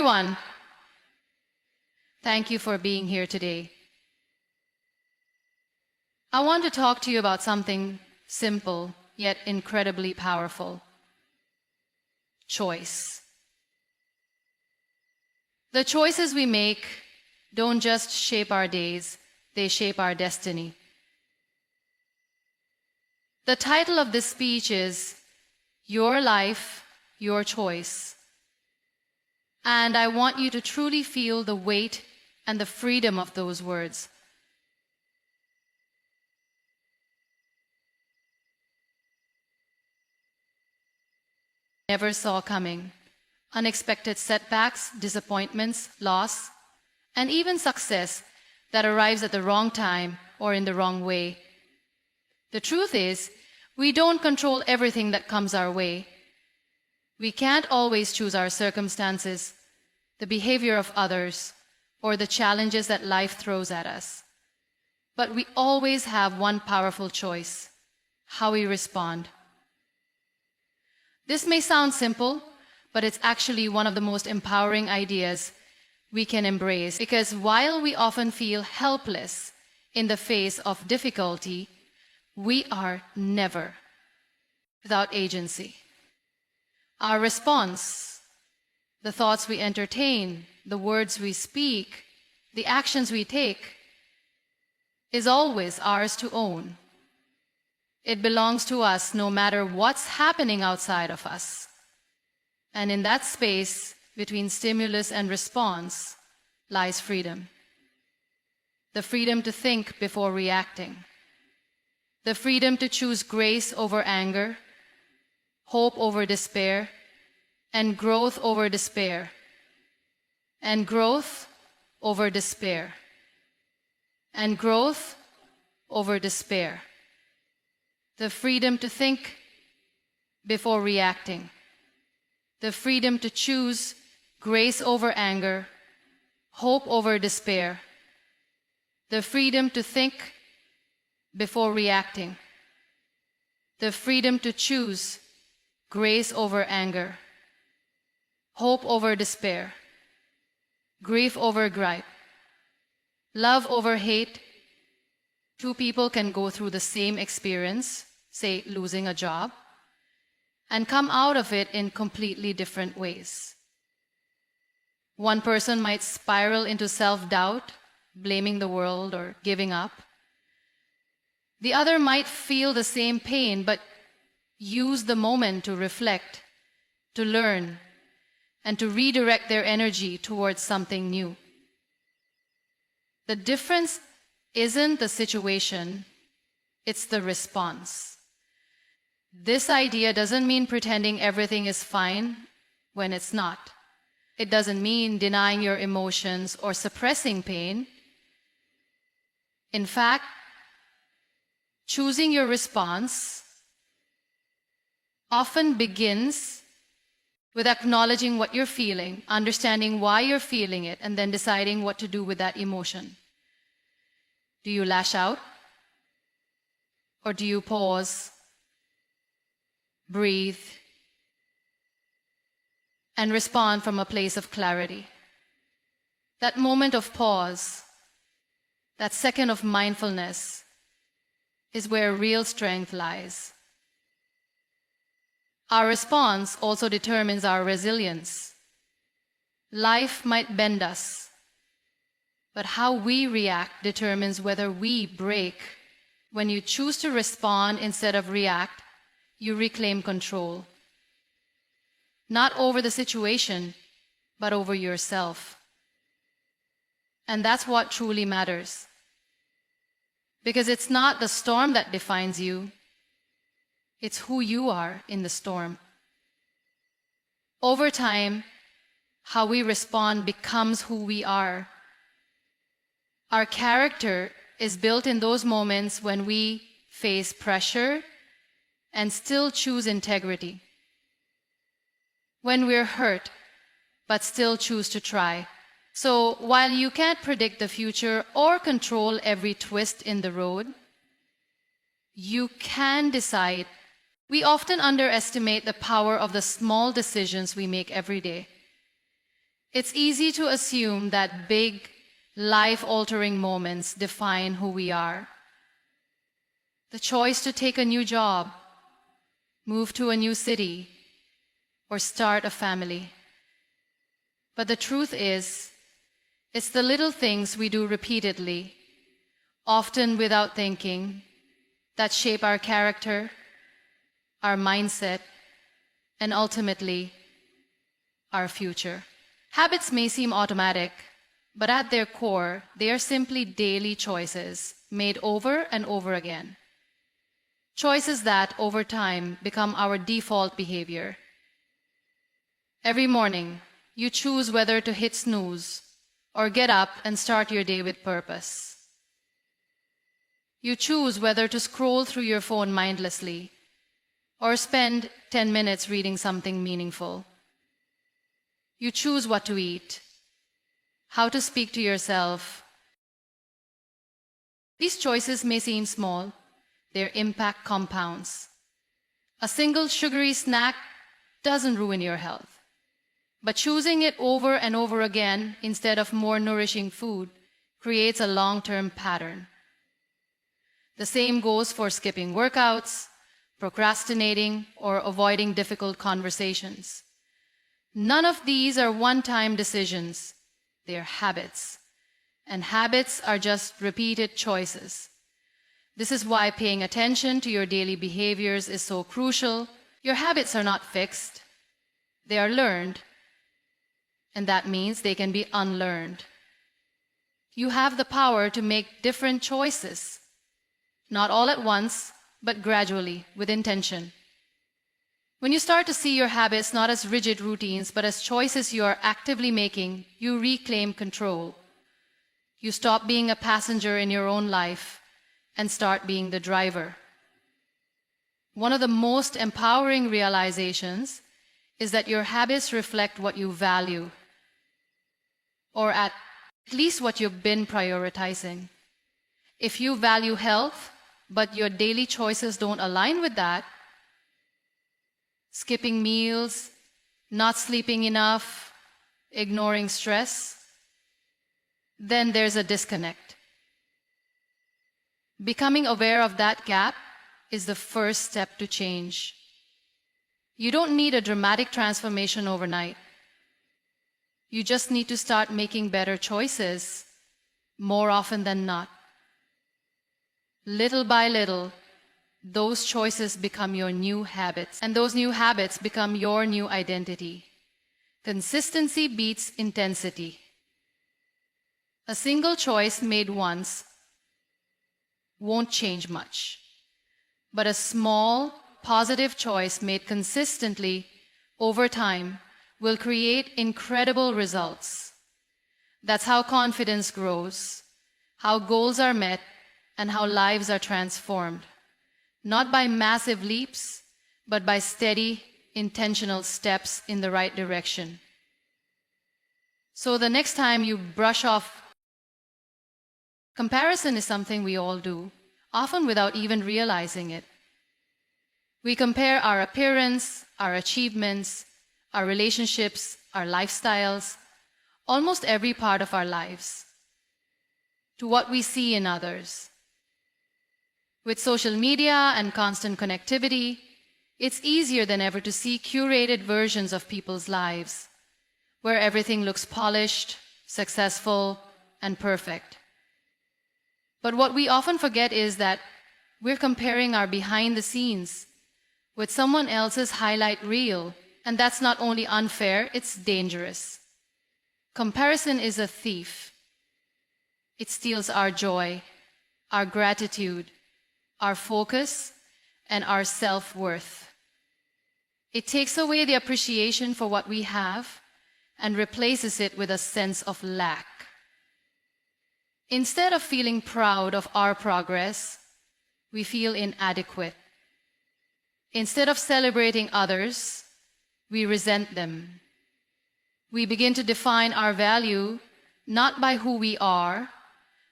everyone. Thank you for being here today. I want to talk to you about something simple yet incredibly powerful: choice. The choices we make don't just shape our days, they shape our destiny. The title of this speech is Your Life, Your Choice. And I want you to truly feel the weight and the freedom of those words. Never saw coming. Unexpected setbacks, disappointments, loss, and even success that arrives at the wrong time or in the wrong way. The truth is, we don't control everything that comes our way. We can't always choose our circumstances, the behavior of others, or the challenges that life throws at us. But we always have one powerful choice: how we respond. This may sound simple, but it's actually one of the most empowering ideas we can embrace, because while we often feel helpless in the face of difficulty, we are never without agency. Our response, the thoughts we entertain, the words we speak, the actions we take, is always ours to own. It belongs to us no matter what's happening outside of us. And in that space between stimulus and response lies freedom. The freedom to think before reacting. The freedom to choose grace over anger, hope over despair, and growth over despair. And growth over despair. And growth over despair. The freedom to think before reacting. The freedom to choose grace over anger, hope over despair. The freedom to think before reacting. The freedom to choose grace over anger, hope over despair, grief over gripe, love over hate. Two people can go through the same experience, say losing a job, and come out of it in completely different ways. One person might spiral into self-doubt, blaming the world or giving up. The other might feel the same pain, but use the moment to reflect, to learn, and to redirect their energy towards something new. The difference isn't the situation, it's the response. This idea doesn't mean pretending everything is fine when it's not. It doesn't mean denying your emotions or suppressing pain. In fact, choosing your response often begins with acknowledging what you're feeling, understanding why you're feeling it, and then deciding what to do with that emotion. Do you lash out? Or do you pause, breathe, and respond from a place of clarity? That moment of pause, that second of mindfulness, is where real strength lies. Our response also determines our resilience. Life might bend us, but how we react determines whether we break. When you choose to respond instead of react, you reclaim control. Not over the situation, but over yourself. And that's what truly matters. Because it's not the storm that defines you, it's who you are in the storm. Over time, how we respond becomes who we are. Our character is built in those moments when we face pressure and still choose integrity. When we're hurt, but still choose to try. So while you can't predict the future or control every twist in the road, you can decide. We often underestimate the power of the small decisions we make every day. It's easy to assume that big, life-altering moments define who we are. The choice to take a new job, move to a new city, or start a family. But the truth is, it's the little things we do repeatedly, often without thinking, that shape our character, our mindset, and ultimately, our future. Habits may seem automatic, but at their core, they are simply daily choices made over and over again. Choices that, over time, become our default behavior. Every morning, you choose whether to hit snooze or get up and start your day with purpose. You choose whether to scroll through your phone mindlessly or spend 10 minutes reading something meaningful. You choose what to eat, how to speak to yourself. These choices may seem small, their impact compounds. A single sugary snack doesn't ruin your health, but choosing it over and over again instead of more nourishing food creates a long-term pattern. The same goes for skipping workouts, procrastinating, or avoiding difficult conversations. None of these are one-time decisions. They're habits. And habits are just repeated choices. This is why paying attention to your daily behaviors is so crucial. Your habits are not fixed. They are learned. And that means they can be unlearned. You have the power to make different choices. Not all at once, but gradually, with intention. When you start to see your habits not as rigid routines, but as choices you are actively making, you reclaim control. You stop being a passenger in your own life and start being the driver. One of the most empowering realizations is that your habits reflect what you value, or at least what you've been prioritizing. If you value health, but your daily choices don't align with that, skipping meals, not sleeping enough, ignoring stress, then there's a disconnect. Becoming aware of that gap is the first step to change. You don't need a dramatic transformation overnight. You just need to start making better choices more often than not. Little by little, those choices become your new habits, and those new habits become your new identity. Consistency beats intensity. A single choice made once won't change much, but a small, positive choice made consistently over time will create incredible results. That's how confidence grows, how goals are met, and how lives are transformed. Not by massive leaps, but by steady, intentional steps in the right direction. So the next time you brush off, comparison is something we all do, often without even realizing it. We compare our appearance, our achievements, our relationships, our lifestyles, almost every part of our lives, to what we see in others. With social media and constant connectivity, it's easier than ever to see curated versions of people's lives, where everything looks polished, successful, and perfect. But what we often forget is that we're comparing our behind the scenes with someone else's highlight reel, and that's not only unfair, it's dangerous. Comparison is a thief. It steals our joy, our gratitude, our focus, and our self-worth. It takes away the appreciation for what we have and replaces it with a sense of lack. Instead of feeling proud of our progress, we feel inadequate. Instead of celebrating others, we resent them. We begin to define our value not by who we are,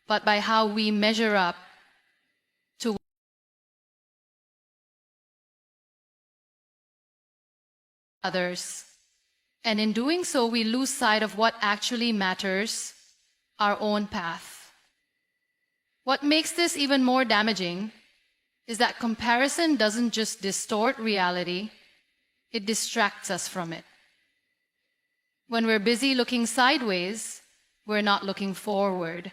but by how we measure up to others. And in doing so, we lose sight of what actually matters, our own path. What makes this even more damaging is that comparison doesn't just distort reality, it distracts us from it. When we're busy looking sideways, we're not looking forward.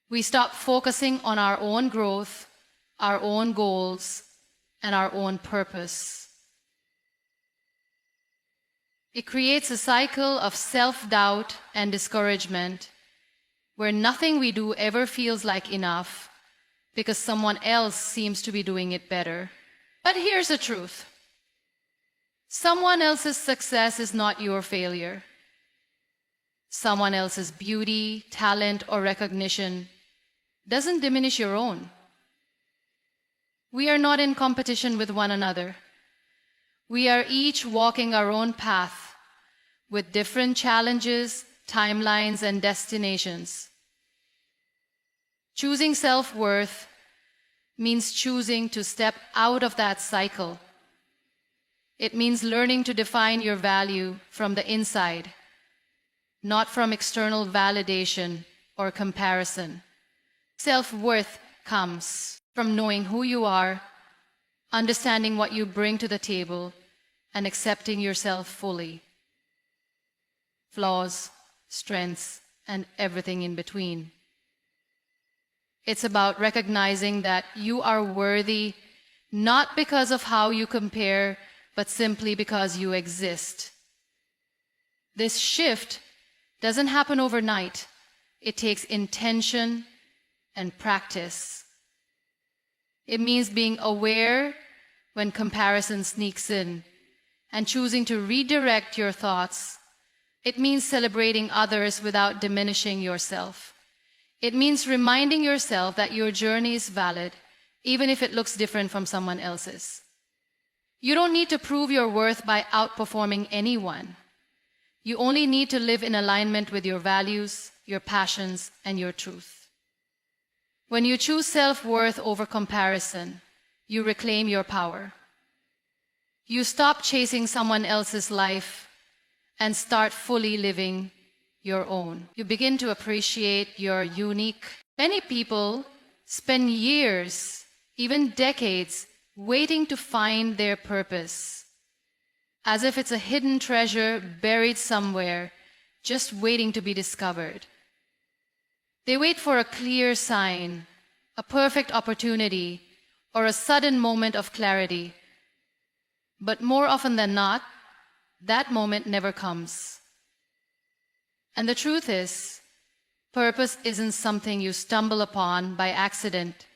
We stop focusing on our own growth, our own goals, and our own purpose. It creates a cycle of self-doubt and discouragement where nothing we do ever feels like enough because someone else seems to be doing it better. But here's the truth. Someone else's success is not your failure. Someone else's beauty, talent, or recognition doesn't diminish your own. We are not in competition with one another. We are each walking our own path with different challenges, timelines, and destinations. Choosing self-worth means choosing to step out of that cycle. It means learning to define your value from the inside, not from external validation or comparison. Self-worth comes from knowing who you are, understanding what you bring to the table, and accepting yourself fully. Flaws, strengths, and everything in between. It's about recognizing that you are worthy not because of how you compare, but simply because you exist. This shift doesn't happen overnight. It takes intention and practice. It means being aware when comparison sneaks in and choosing to redirect your thoughts. It means celebrating others without diminishing yourself. It means reminding yourself that your journey is valid, even if it looks different from someone else's. You don't need to prove your worth by outperforming anyone. You only need to live in alignment with your values, your passions, and your truth. When you choose self-worth over comparison, you reclaim your power. You stop chasing someone else's life and start fully living your own. You begin to appreciate your unique. Many people spend years, even decades, waiting to find their purpose, as if it's a hidden treasure buried somewhere, just waiting to be discovered. They wait for a clear sign, a perfect opportunity, or a sudden moment of clarity. But more often than not, that moment never comes. And the truth is, purpose isn't something you stumble upon by accident.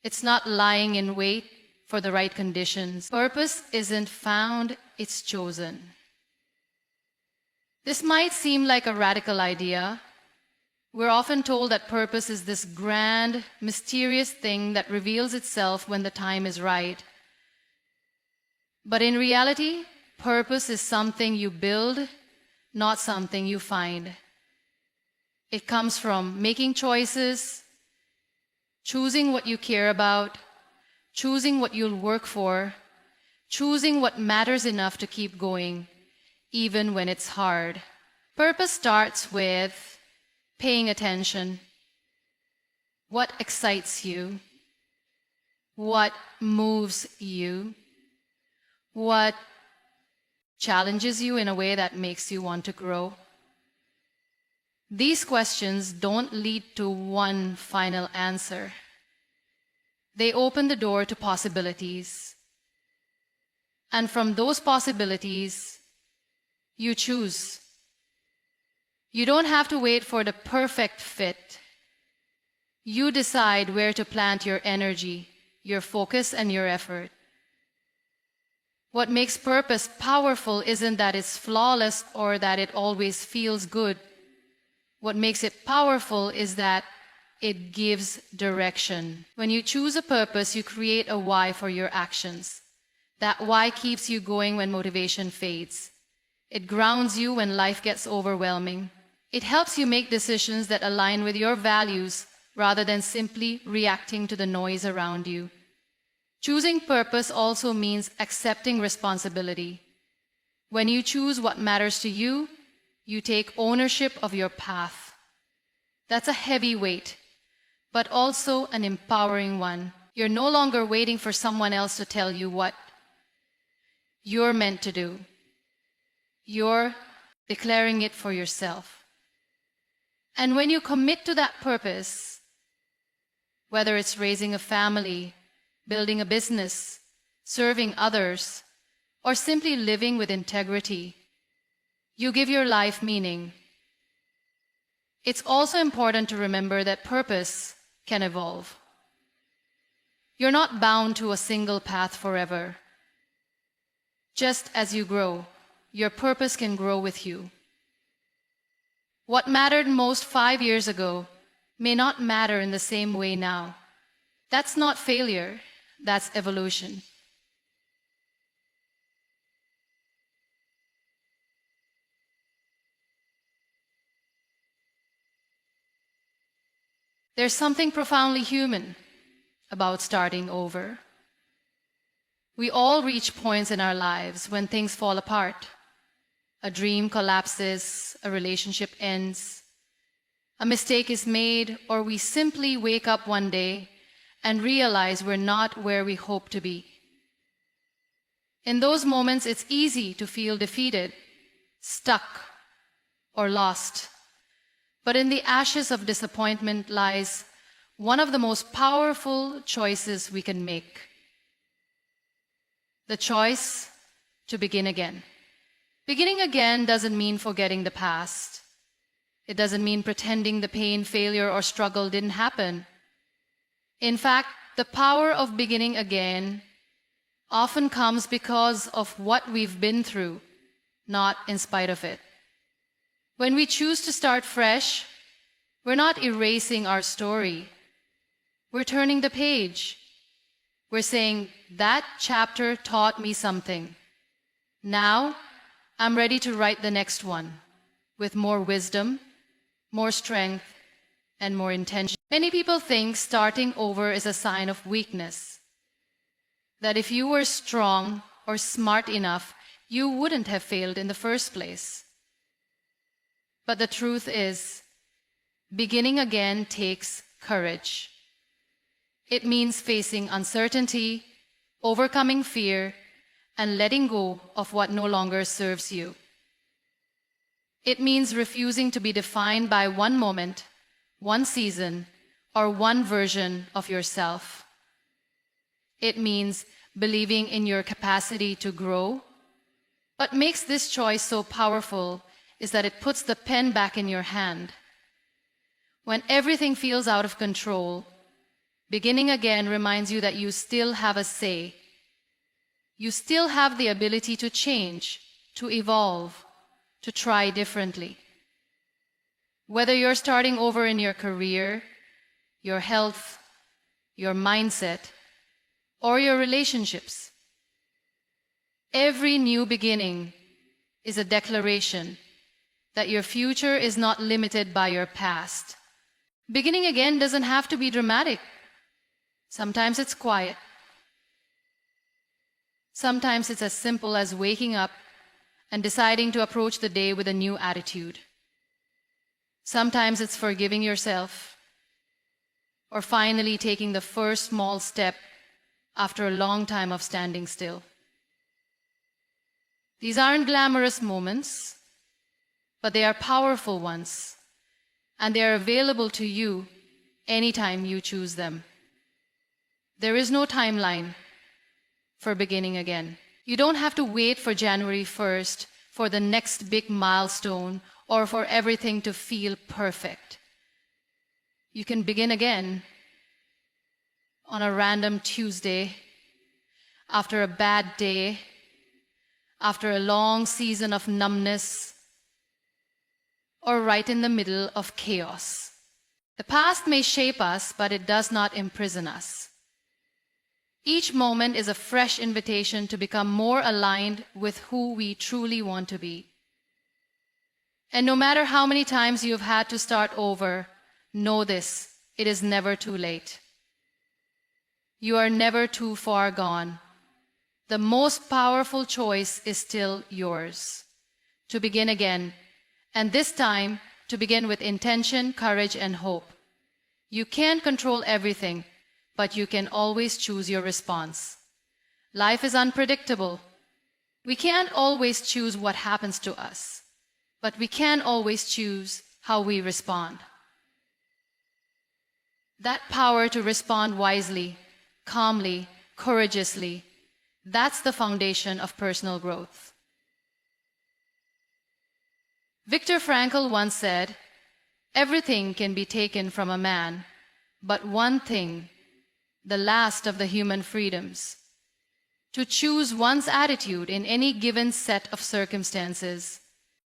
It's not lying in wait for the right conditions. Purpose isn't found, it's chosen. This might seem like a radical idea. We're often told that purpose is this grand, mysterious thing that reveals itself when the time is right. But in reality, purpose is something you build, not something you find. It comes from making choices, choosing what you care about, choosing what you'll work for, choosing what matters enough to keep going, even when it's hard. Purpose starts with paying attention. What excites you? What moves you? What challenges you in a way that makes you want to grow? These questions don't lead to one final answer. They open the door to possibilities. And from those possibilities, you choose. You don't have to wait for the perfect fit. You decide where to plant your energy, your focus, and your effort. What makes purpose powerful isn't that it's flawless or that it always feels good. What makes it powerful is that it gives direction. When you choose a purpose, you create a why for your actions. That why keeps you going when motivation fades. It grounds you when life gets overwhelming. It helps you make decisions that align with your values rather than simply reacting to the noise around you. Choosing purpose also means accepting responsibility. When you choose what matters to you, you take ownership of your path. That's a heavy weight, but also an empowering one. You're no longer waiting for someone else to tell you what you're meant to do. You're declaring it for yourself. And when you commit to that purpose, whether it's raising a family, building a business, serving others, or simply living with integrity, you give your life meaning. It's also important to remember that purpose can evolve. You're not bound to a single path forever. Just as you grow, your purpose can grow with you. What mattered most 5 years ago may not matter in the same way now. That's not failure, that's evolution. There's something profoundly human about starting over. We all reach points in our lives when things fall apart. A dream collapses, a relationship ends, a mistake is made, or we simply wake up one day and realize we're not where we hope to be. In those moments, it's easy to feel defeated, stuck, or lost. But in the ashes of disappointment lies one of the most powerful choices we can make. The choice to begin again. Beginning again doesn't mean forgetting the past. It doesn't mean pretending the pain, failure, or struggle didn't happen. In fact, the power of beginning again often comes because of what we've been through, not in spite of it. When we choose to start fresh, we're not erasing our story. We're turning the page. We're saying, that chapter taught me something. Now, I'm ready to write the next one with more wisdom, more strength, and more intention. Many people think starting over is a sign of weakness, that if you were strong or smart enough, you wouldn't have failed in the first place. But the truth is, beginning again takes courage. It means facing uncertainty, overcoming fear, and letting go of what no longer serves you. It means refusing to be defined by one moment, one season, or one version of yourself. It means believing in your capacity to grow. What makes this choice so powerful is that it puts the pen back in your hand. When everything feels out of control, beginning again reminds you that you still have a say. You still have the ability to change, to evolve, to try differently. Whether you're starting over in your career, your health, your mindset, or your relationships, every new beginning is a declaration that your future is not limited by your past. Beginning again doesn't have to be dramatic. Sometimes it's quiet. Sometimes it's as simple as waking up and deciding to approach the day with a new attitude. Sometimes it's forgiving yourself, or finally taking the first small step after a long time of standing still. These aren't glamorous moments, but they are powerful ones, and they are available to you anytime you choose them. There is no timeline for beginning again. You don't have to wait for January 1st for the next big milestone or for everything to feel perfect. You can begin again on a random Tuesday, after a bad day, after a long season of numbness, or right in the middle of chaos. The past may shape us, but it does not imprison us. Each moment is a fresh invitation to become more aligned with who we truly want to be. And no matter how many times you've had to start over, know this: it is never too late. You are never too far gone. the most powerful choice is still yours. To begin again, and this time to begin with intention, courage, and hope. You can't control everything, but you can always choose your response. Life is unpredictable. We can't always choose what happens to us, but we can always choose how we respond. That power to respond wisely, calmly, courageously, that's the foundation of personal growth. Viktor Frankl once said, "Everything can be taken from a man, but one thing, the last of the human freedoms, to choose one's attitude in any given set of circumstances.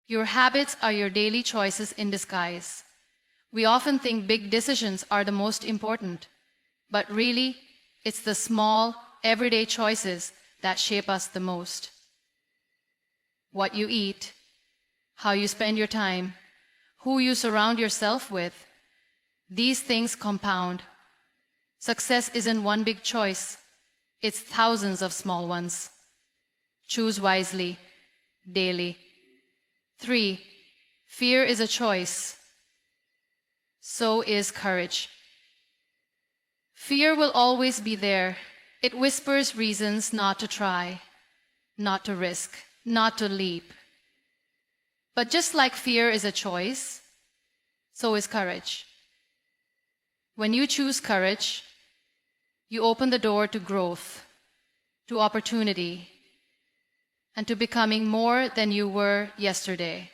Your habits are your daily choices in disguise. We often think big decisions are the most important, but really, it's the small, everyday choices that shape us the most. What you eat, how you spend your time, who you surround yourself with, these things compound. Success isn't one big choice, it's thousands of small ones. Choose wisely, daily. 3. Fear is a choice. So is courage. Fear will always be there. It whispers reasons not to try, not to risk, not to leap. But just like fear is a choice, so is courage. When you choose courage, you open the door to growth, to opportunity, and to becoming more than you were yesterday.